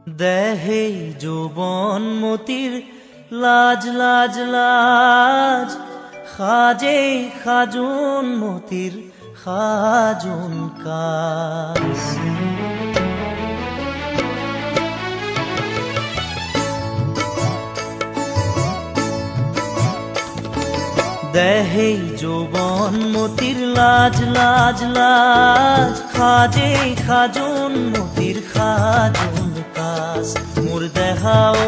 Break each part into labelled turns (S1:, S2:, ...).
S1: দেহে যৌবন মতির লাজ লাজ লাজ, খাজে খাজুন মতির খাজুন কাজ। দেহে যৌবন মতির লাজ লাজ লাজ, খাজে খাজুন মতির খাজুন কাজ। মোর দেহাও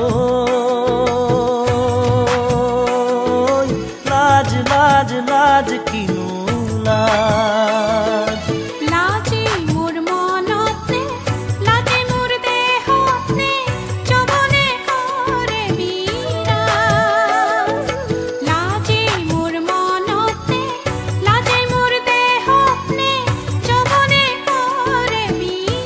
S1: লাজ লাজ লাজ কিনু লাজ।
S2: লাজে মোর মনতে, লাজে মোর দেহতে, যৌবনে করে বিরাজ। লাজে মোর মনতে, লাজে মোর দেহতে, যৌবনে করে বিরাজ।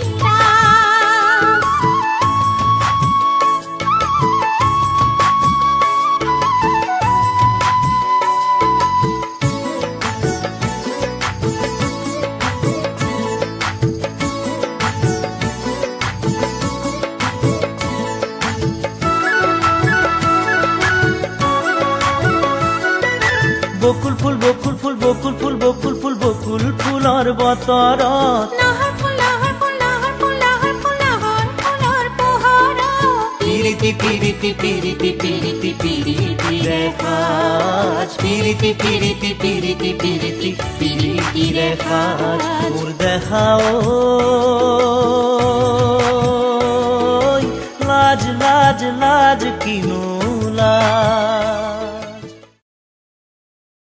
S1: বকুল ফুল বকুল ফুল বকুল ফুল বকুল ফুল বকুল ফুলর বতরত,
S2: নাহর ফুল নাহর ফুল নাহর ফুল নাহর ফুল নাহর ফুলর পোহরত।
S1: পিরিতি পিরিতি পিরিতি পিরিতি পিরিতি রেখাজ, পিরিতি পিরিতি পিরিতি পিরিতি পিরিতি রেখাজ। মোর দেখাও লাজ লাজ লাজ কিনু লাজ।